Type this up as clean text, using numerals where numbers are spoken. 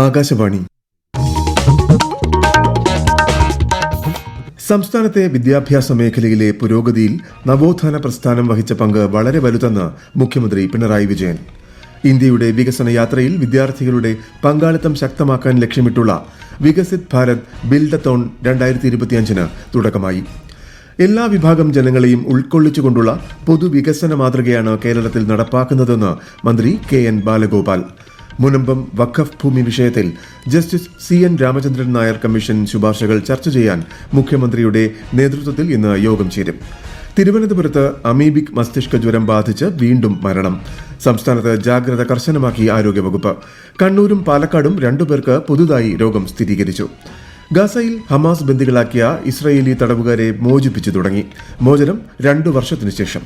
ആകാശവാണി. സംസ്ഥാനത്തെ വിദ്യാഭ്യാസ മേഖലയിലെ പുരോഗതിയിൽ നവോത്ഥാന പ്രസ്ഥാനം വഹിച്ച പങ്ക് വളരെ വലുതെന്ന് മുഖ്യമന്ത്രി പിണറായി വിജയൻ. ഇന്ത്യയുടെ വികസന യാത്രയിൽ വിദ്യാർത്ഥികളുടെ പങ്കാളിത്തം ശക്തമാക്കാൻ ലക്ഷ്യമിട്ടുള്ള വികസിത് ഭാരത് ബിൽഡത്തോൺ 2025 തുടക്കമായി. എല്ലാ വിഭാഗം ജനങ്ങളെയും ഉൾക്കൊള്ളിച്ചുകൊണ്ടുള്ള പൊതുവികസന മാതൃകയാണ് കേരളത്തിൽ നടപ്പാക്കുന്നതെന്ന് മന്ത്രി കെ.എൻ. ബാലഗോപാൽ. മുനമ്പം വഖഫ് ഭൂമി വിഷയത്തിൽ justice CN Ramachandran Nair commission ശുപാർശകൾ ചർച്ച ചെയ്യാൻ മുഖ്യമന്ത്രിയുടെ നേതൃത്വത്തിൽ ഇന്ന് യോഗം ചേരും. തിരുവനന്തപുരത്ത് അമീബിക് മസ്തിഷ്ക ജ്വരം ബാധിച്ച് വീണ്ടും മരണം. സംസ്ഥാനത്ത് ജാഗ്രത കർശനമാക്കി ആരോഗ്യവകുപ്പ്. കണ്ണൂരും പാലക്കാടും 2 പേർക്ക് പുതുതായി രോഗം സ്ഥിരീകരിച്ചു. ഗാസയിൽ ഹമാസ് ബന്ദികളാക്കിയ ഇസ്രയേലി തടവുകാരെ മോചിപ്പിച്ചു തുടങ്ങി. മോചനം 2 വർഷത്തിനു ശേഷം.